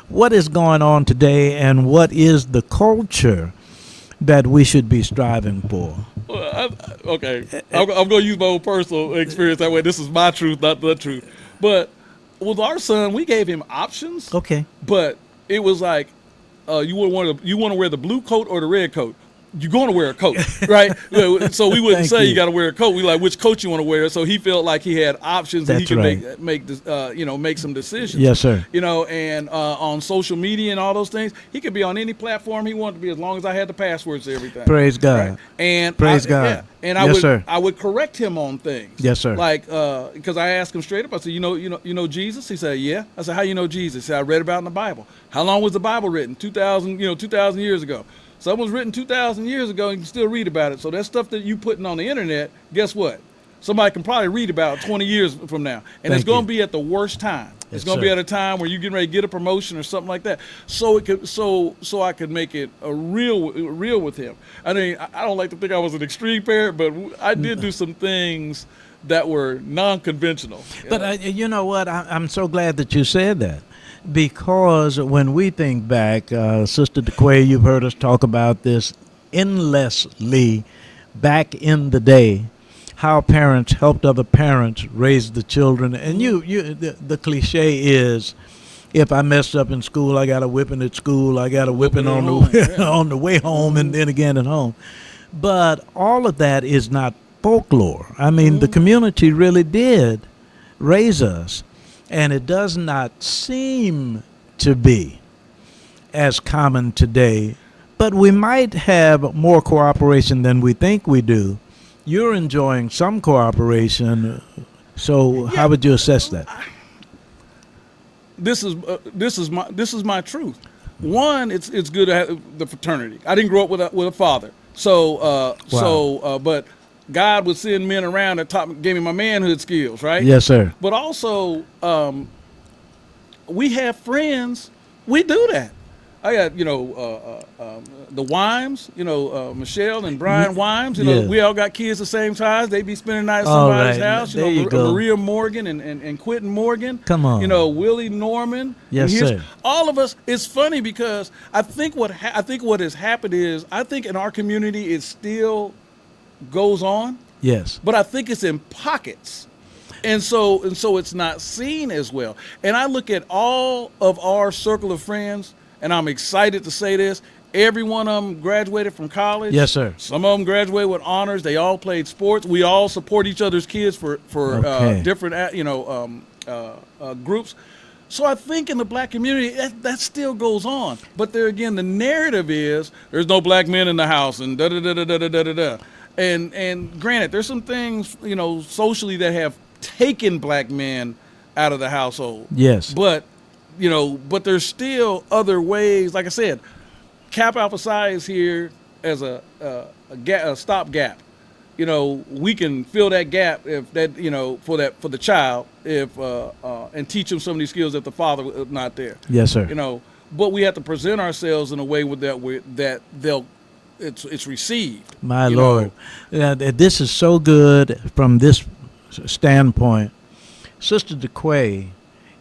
What is going on today, and what is the culture that we should be striving for? Well, okay, I'm going to use my own personal experience that way. This is my truth, not the truth. But with our son, we gave him options. Okay. But it was like, you want to wear the blue coat or the red coat? You're going to wear a coat, right? So we wouldn't Thank say you. you got to wear a coat. We like which coat you want to wear. So he felt like he had options and he That's could right. make some decisions. Yes, sir. And on social media and all those things, he could be on any platform he wanted to be as long as I had the passwords to everything. Praise God. Right? And Praise God. Yeah. And Yes, sir. I would correct him on things. Yes, sir. Like because I asked him straight up. I said, you know Jesus? He said, yeah. I said, how you know Jesus? He said, I read about it in the Bible. How long was the Bible written? 2,000 years ago. Something was written 2,000 years ago, and you can still read about it. So that stuff that you putting on the internet, guess what? Somebody can probably read about 20 years from now, and it's Thank going you. to be at the worst time. Yes, It's going to be sir. at a time where you're getting ready to get a promotion or something like that. So I could make it a real with him. I mean, I don't like to think I was an extreme parent, but I did do some things that were non-conventional. But you know what? I'm so glad that you said that, because when we think back, Sister DeQuay, you've heard us talk about this endlessly back in the day, how parents helped other parents raise the children. And the cliche is, if I messed up in school, I got a whipping at school, I got a whipping on the on the way home, and then again at home. But all of that is not folklore. I mean, the community really did raise us, and it does not seem to be as common today, but we might have more cooperation than we think we do. You're enjoying some cooperation, so how would you assess that? This is my truth. One, it's good to have the fraternity. I didn't grow up with a father, but God would send men around that gave me my manhood skills, right? Yes, sir. But also, we have friends. We do that. I got the Wimes, Michelle and Brian Wimes. Yeah. We all got kids the same size. They be spending the night at All somebody's right. house. There you go. Maria Morgan and Quentin Morgan. Come on. Willie Norman. Yes, And sir. all of us. It's funny because I think what has happened is I think in our community it still goes on, Yes. but I think it's in pockets. And so it's not seen as well. And I look at all of our circle of friends, and I'm excited to say this. Every one of them graduated from college. Yes, sir. Some of them graduated with honors. They all played sports. We all support each other's kids for Okay. different groups. So I think in the black community that still goes on. But there again, the narrative is there's no black men in the house and da da da da da da da da. And granted, there's some things socially that have taken black men out of the household. Yes. But there's still other ways. Like I said, Kappa Alpha Psi is here as a stopgap. We can fill that gap if that for the child and teach them some of these skills if the father is not there. Yes, sir. But we have to present ourselves in a way that it's received. My you Lord. This is so good from this standpoint. Sister DeQuay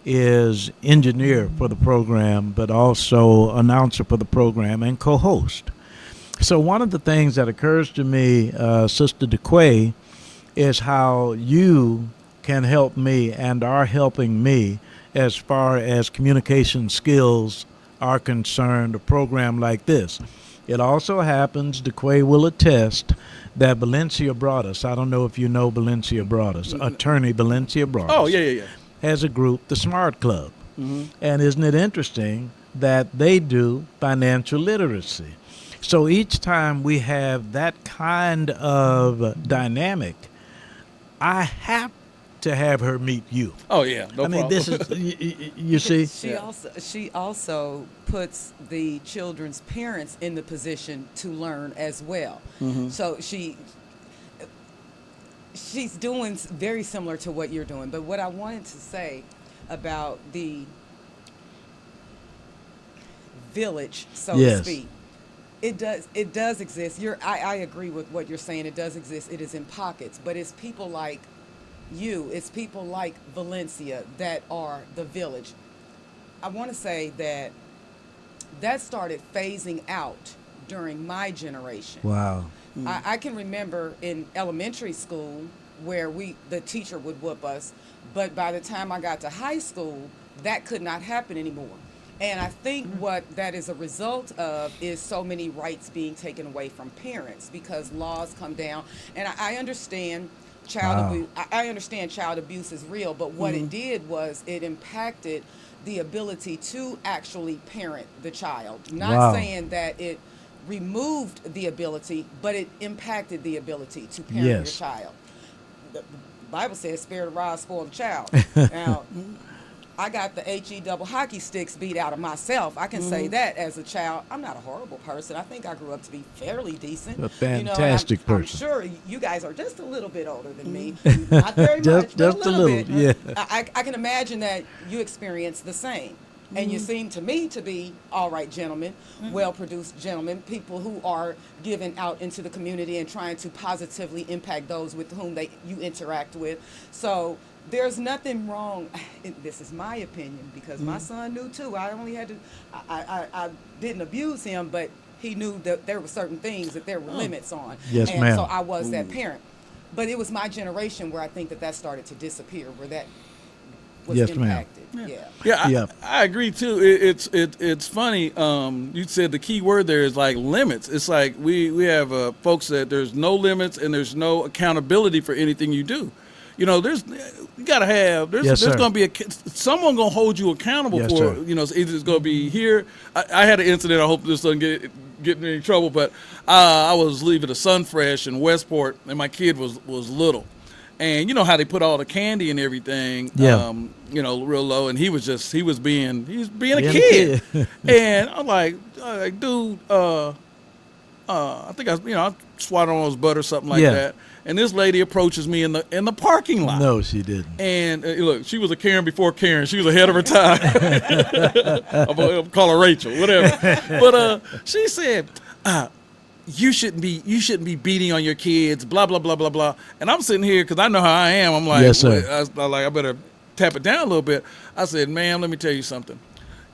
is engineer for the program, but also announcer for the program and co-host. So one of the things that occurs to me, Sister DeQuay, is how you can help me and are helping me as far as communication skills are concerned, a program like this. It also happens, DeQuay will attest, that Valencia Broadus, I don't know if you know Valencia Broadus, attorney Valencia Broadus. Oh, yeah. Has a group, the Smart Club. Mm-hmm. And isn't it interesting that they do financial literacy? So each time we have that kind of dynamic, I have to have her meet you. Oh yeah, no I mean, problem. this is you see. She also puts the children's parents in the position to learn as well. So she's doing very similar to what you're doing. But what I wanted to say about the village, so Yes. to speak, it does exist. I agree with what you're saying. It does exist. It is in pockets, but it's people like you. It's people like Valencia that are the village. I want to say that started phasing out during my generation. Wow. I can remember in elementary school where the teacher would whoop us, but by the time I got to high school, that could not happen anymore. And I think what that is a result of is so many rights being taken away from parents because laws come down. And I understand child abuse. I understand child abuse is real, but what it did was it impacted the ability to actually parent the child. Not saying that it removed the ability, but it impacted the ability to parent your child. The Bible says, "Spare the rod, spoil the child." Now, I got the HE double hockey sticks beat out of myself. I can say that as a child. I'm not a horrible person. I think I grew up to be fairly decent. A fantastic person. I'm sure you guys are just a little bit older than me. Not very much, but just a little bit. yeah. I can imagine that you experienced the same. And you seem to me to be all right gentlemen, well-produced gentlemen, people who are given out into the community and trying to positively impact those with whom you interact with. So there's nothing wrong. This is my opinion because my son knew too. I only had to. I didn't abuse him, but he knew that there were certain things that there were limits on. Yes, and ma'am. so I was that parent. But it was my generation where I think that started to disappear, where that was Yes, ma'am. impacted. Yeah. Yeah, I agree too. It's funny. You said the key word there is like limits. It's like we have folks that there's no limits and there's no accountability for anything you do. You know, there's sir. going to be someone going to hold you accountable Yes, for. sir. You know, it's either it's going to be here. I had an incident. I hope this doesn't get in any trouble, but I was leaving a Sunfresh in Westport, and my kid was little. And you know how they put all the candy and everything, you know, real low. And he was being a kid. And I'm like, dude, I think I swatted on his butt or something like that. And this lady approaches me in the parking lot. No, she didn't. And look, she was a Karen before Karen. She was ahead of her time. I'll call her Rachel, whatever. But she said, you shouldn't be beating on your kids, blah, blah, blah, blah, blah. And I'm sitting here because I know how I am. I'm like, yes, sir. I better tap it down a little bit. I said, ma'am, let me tell you something.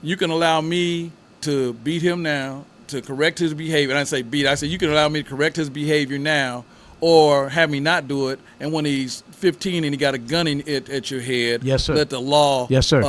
You can allow me to beat him now, to correct his behavior. And I say beat. I said, you can allow me to correct his behavior now or have me not do it. And when he's 15 and he got a gun at your head, yes, sir. let the law yes, sir.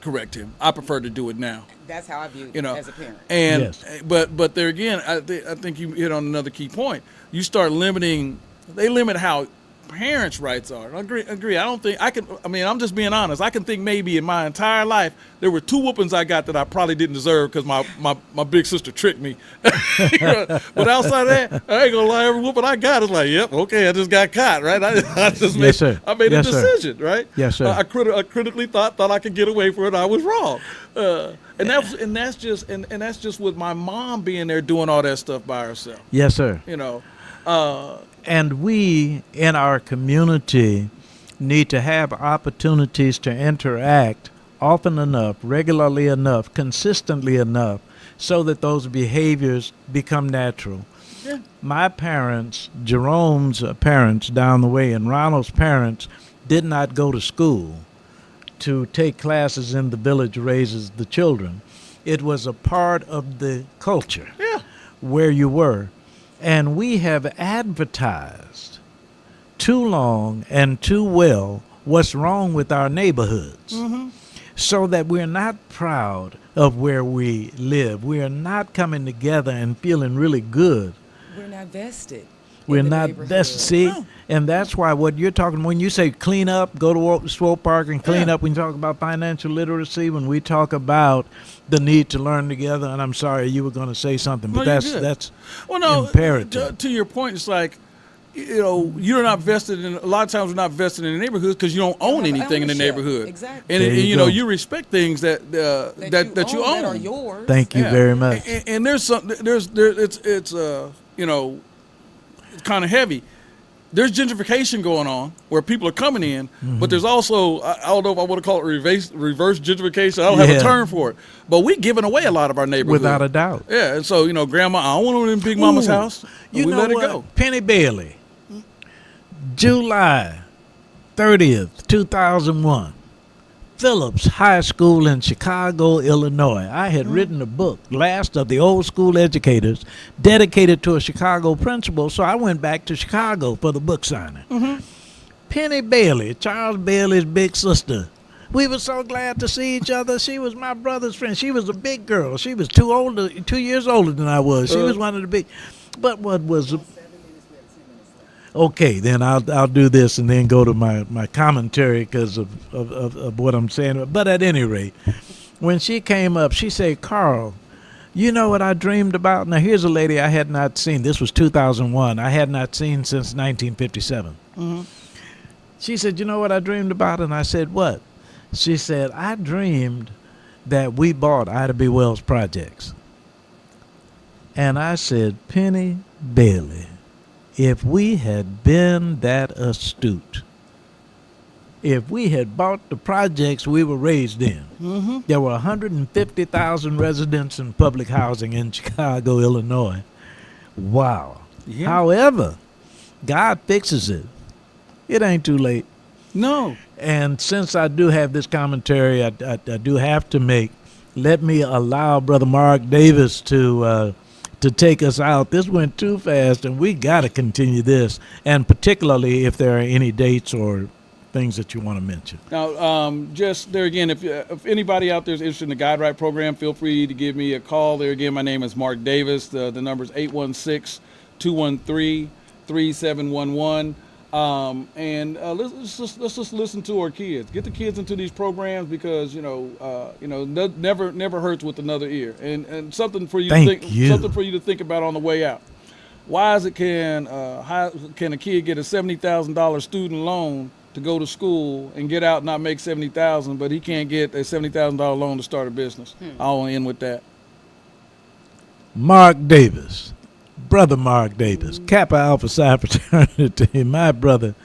Correct him. I prefer to do it now. That's how I view it as a parent. And yes. but there again, I think you hit on another key point. You start limiting. They limit how parents' rights are. I agree. I don't think I can. I mean, I'm just being honest. I can think maybe in my entire life there were 2 whoopings I got that I probably didn't deserve because my big sister tricked me. But outside of that, I ain't gonna lie. Every whooping I got is like, yep, okay, I just got caught, right? I just made, sir. I made yes, a decision, sir. right? Yes, sir. I critically thought I could get away for it. I was wrong. And that's just with my mom being there doing all that stuff by herself. Yes, sir. You know. And we in our community need to have opportunities to interact often enough, regularly enough, consistently enough, so that those behaviors become natural. Yeah. My parents, Jerome's parents down the way, and Ronald's parents did not go to school to take classes in the village raises the children. It was a part of the culture where you were. And we have advertised too long and too well what's wrong with our neighborhoods, so that we're not proud of where we live. We are not coming together and feeling really good. We're not vested. We're not vested. See, and that's why what you're talking, when you say clean up, go to Swope Park and clean up, when you talk about financial literacy, when we talk about the need to learn together, and I'm sorry you were going to say something, but that's well, no, imperative. To your point, it's like you're not vested in. A lot of times, we're not vested in the neighborhoods because you don't own have anything in the ownership. neighborhood. Exactly. And, There and, you go. you respect things that you own. that are yours. Thank you Yeah. very much. And there's some it's kind of heavy. There's gentrification going on where people are coming in, but there's also, I don't know if I want to call it reverse gentrification. I don't have Yeah. a term for it, but we're giving away a lot of our neighborhood. Without a doubt. Yeah, and so Grandma, I don't want to live in Big Mama's Ooh, house. You we know let what? it go. Penny Bailey, July 30th, 2001. Phillips High School in Chicago, Illinois. I had written a book, Last of the Old School Educators, dedicated to a Chicago principal, so I went back to Chicago for the book signing. Penny Bailey, Charles Bailey's big sister. We were so glad to see each other. She was my brother's friend. She was a big girl. She was 2 years older than I was. She was one of the big. But what was okay? Then I'll do this and then go to my commentary because of what I'm saying. But at any rate, when she came up, she said, "Carl, you know what I dreamed about?" Now here's a lady I had not seen. This was 2001. I had not seen since 1957. She said, "You know what I dreamed about?" And I said, "What?" She said, "I dreamed that we bought Ida B. Wells projects." And I said, "Penny Bailey, if we had been that astute, if we had bought the projects we were raised in," there were 150,000 residents in public housing in Chicago, Illinois. Wow. Yeah. However, God fixes it. It ain't too late. No. And since I do have this commentary, I do have to make. Let me allow Brother Mark Davis to take us out. This went too fast, and we got to continue this, and particularly if there are any dates or things that you want to mention. Now, just there again, if anybody out there is interested in the Guide Right program, feel free to give me a call. There again, my name is Mark Davis. The number is 816-213-3711. Let's just listen to our kids. Get the kids into these programs because never hurts with another ear, and something for you something for you to think about on the way out. Why is it can a kid get a $70,000 student loan to go to school and get out and not make $70,000, but he can't get a $70,000 loan to start a business? I'll end with that. Mark Davis. Brother Mark Davis, Kappa Alpha Psi Fraternity, my brother.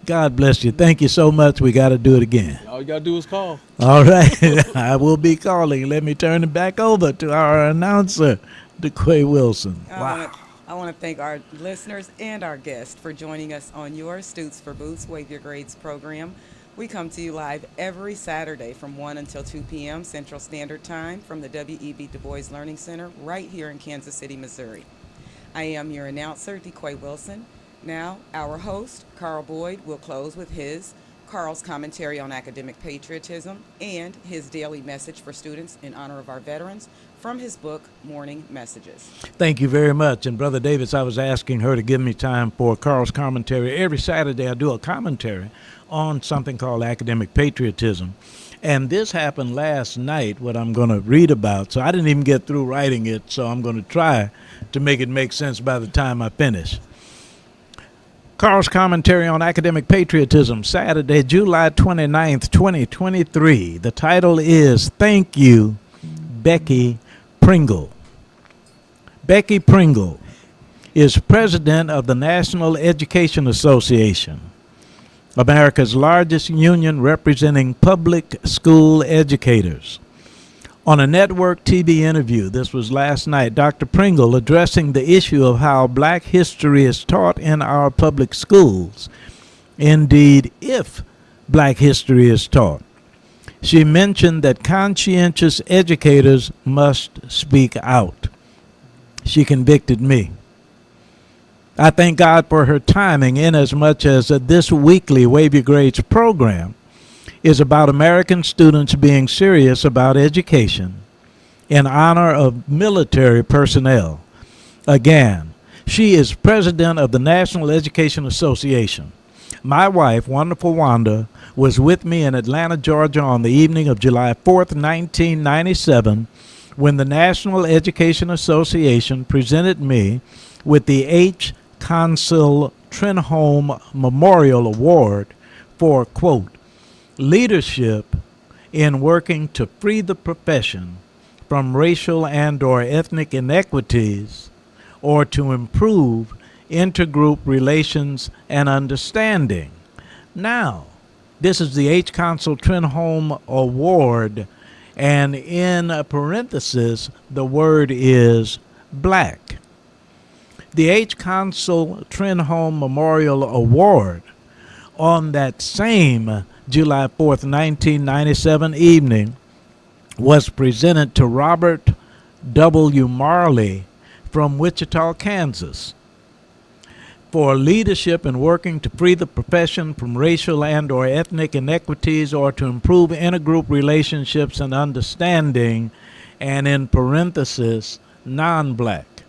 God bless you. Thank you so much. We got to do it again. All you got to do is call. All right. I will be calling. Let me turn it back over to our announcer, DeQuay Wilson. Wow. I want to thank our listeners and our guests for joining us on your Stutes for Boots Wave Your Grades program. We come to you live every Saturday from 1 until 2 p.m. Central Standard Time from the W.E.B. Du Bois Learning Center right here in Kansas City, Missouri. I am your announcer, DeQuay Wilson. Now, our host, Carl Boyd, will close with Carl's commentary on academic patriotism and his daily message for students in honor of our veterans from his book, Morning Messages. Thank you very much. And Brother Davis, I was asking her to give me time for Carl's commentary. Every Saturday I do a commentary on something called academic patriotism. And this happened last night, what I'm going to read about. So I didn't even get through writing it, so I'm going to try to make it make sense by the time I finish. Carl's commentary on academic patriotism, Saturday, July 29th, 2023. The title is Thank You, Becky Pringle. Becky Pringle is president of the National Education Association, America's largest union representing public school educators. On a network TV interview, this was last night, Dr. Pringle addressing the issue of how black history is taught in our public schools. Indeed, if black history is taught. She mentioned that conscientious educators must speak out. She convicted me. I thank God for her timing inasmuch as this weekly Wave Your Grades program is about American students being serious about education in honor of military personnel. Again, she is president of the National Education Association. My wife, Wonderful Wanda, was with me in Atlanta, Georgia on the evening of July 4th, 1997, when the National Education Association presented me with the H. Consul Trenholm Memorial Award for, quote, leadership in working to free the profession from racial and or ethnic inequities or to improve intergroup relations and understanding. Now, this is the H. Consul Trenholm Award, and in parenthesis, the word is black. The H. Consul Trenholm Memorial Award on that same July 4th, 1997 evening was presented to Robert W. Marley from Wichita, Kansas, for leadership in working to free the profession from racial and or ethnic inequities or to improve intergroup relationships and understanding, and in parenthesis, non-black.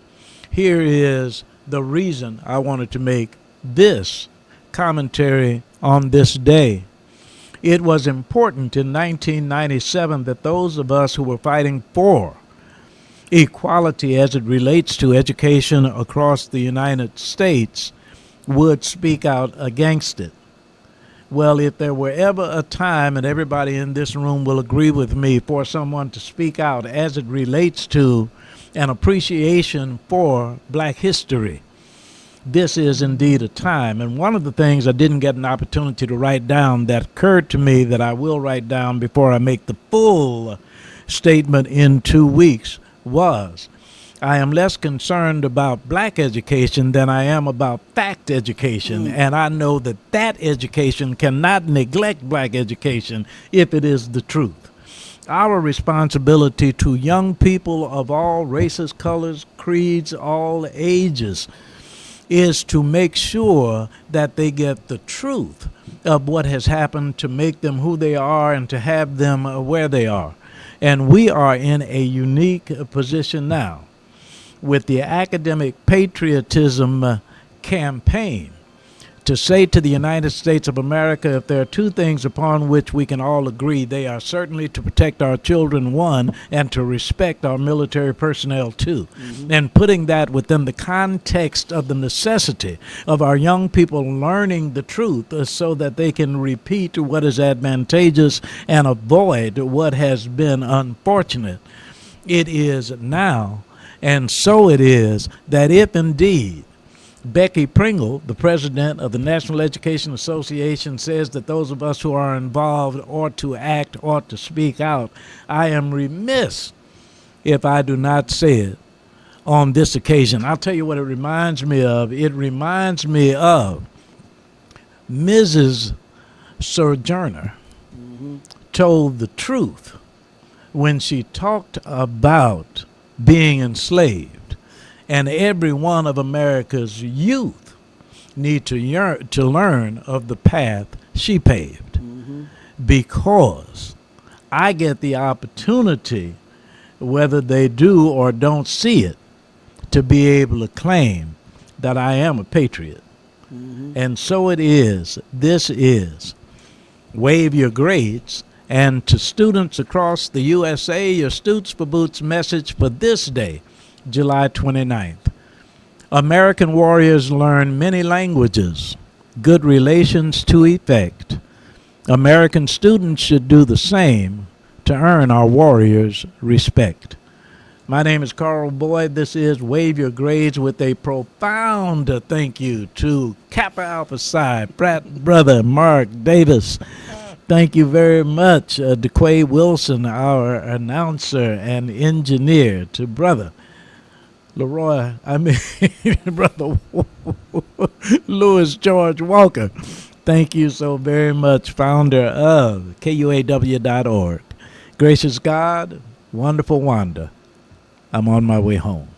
Here is the reason I wanted to make this commentary on this day. It was important in 1997 that those of us who were fighting for equality as it relates to education across the United States would speak out against it. Well, if there were ever a time, and everybody in this room will agree with me, for someone to speak out as it relates to an appreciation for black history, this is indeed a time. And one of the things I didn't get an opportunity to write down that occurred to me that I will write down before I make the full statement in 2 weeks was, I am less concerned about black education than I am about fact education. And I know that that education cannot neglect black education if it is the truth. Our responsibility to young people of all races, colors, creeds, all ages, is to make sure that they get the truth of what has happened to make them who they are and to have them where they are. And we are in a unique position now with the academic patriotism campaign to say to the United States of America, if there are two things upon which we can all agree, they are certainly to protect our children, one, and to respect our military personnel, two. And putting that within the context of the necessity of our young people learning the truth so that they can repeat what is advantageous and avoid what has been unfortunate. It is now, and so it is, that if indeed Becky Pringle, the president of the National Education Association, says that those of us who are involved ought to act, ought to speak out, I am remiss if I do not say it on this occasion. I'll tell you what it reminds me of. It reminds me of Mrs. Sojourner told the truth when she talked about being enslaved. And every one of America's youth need to learn of the path she paved. Because I get the opportunity, whether they do or don't see it, to be able to claim that I am a patriot. And so it is. This is Wave Your Grades. And to students across the USA, your Stoots for Boots message for this day, July 29th. American warriors learn many languages, good relations to effect. American students should do the same to earn our warriors' respect. My name is Carl Boyd. This is Wave Your Grades with a profound thank you to Kappa Alpha Psi, Pratt Brother Mark Davis. Thank you very much, DeQuay Wilson, our announcer and engineer, to Brother Brother Louis George Walker. Thank you so very much, founder of KUAW.org. Gracious God, wonderful Wanda, I'm on my way home.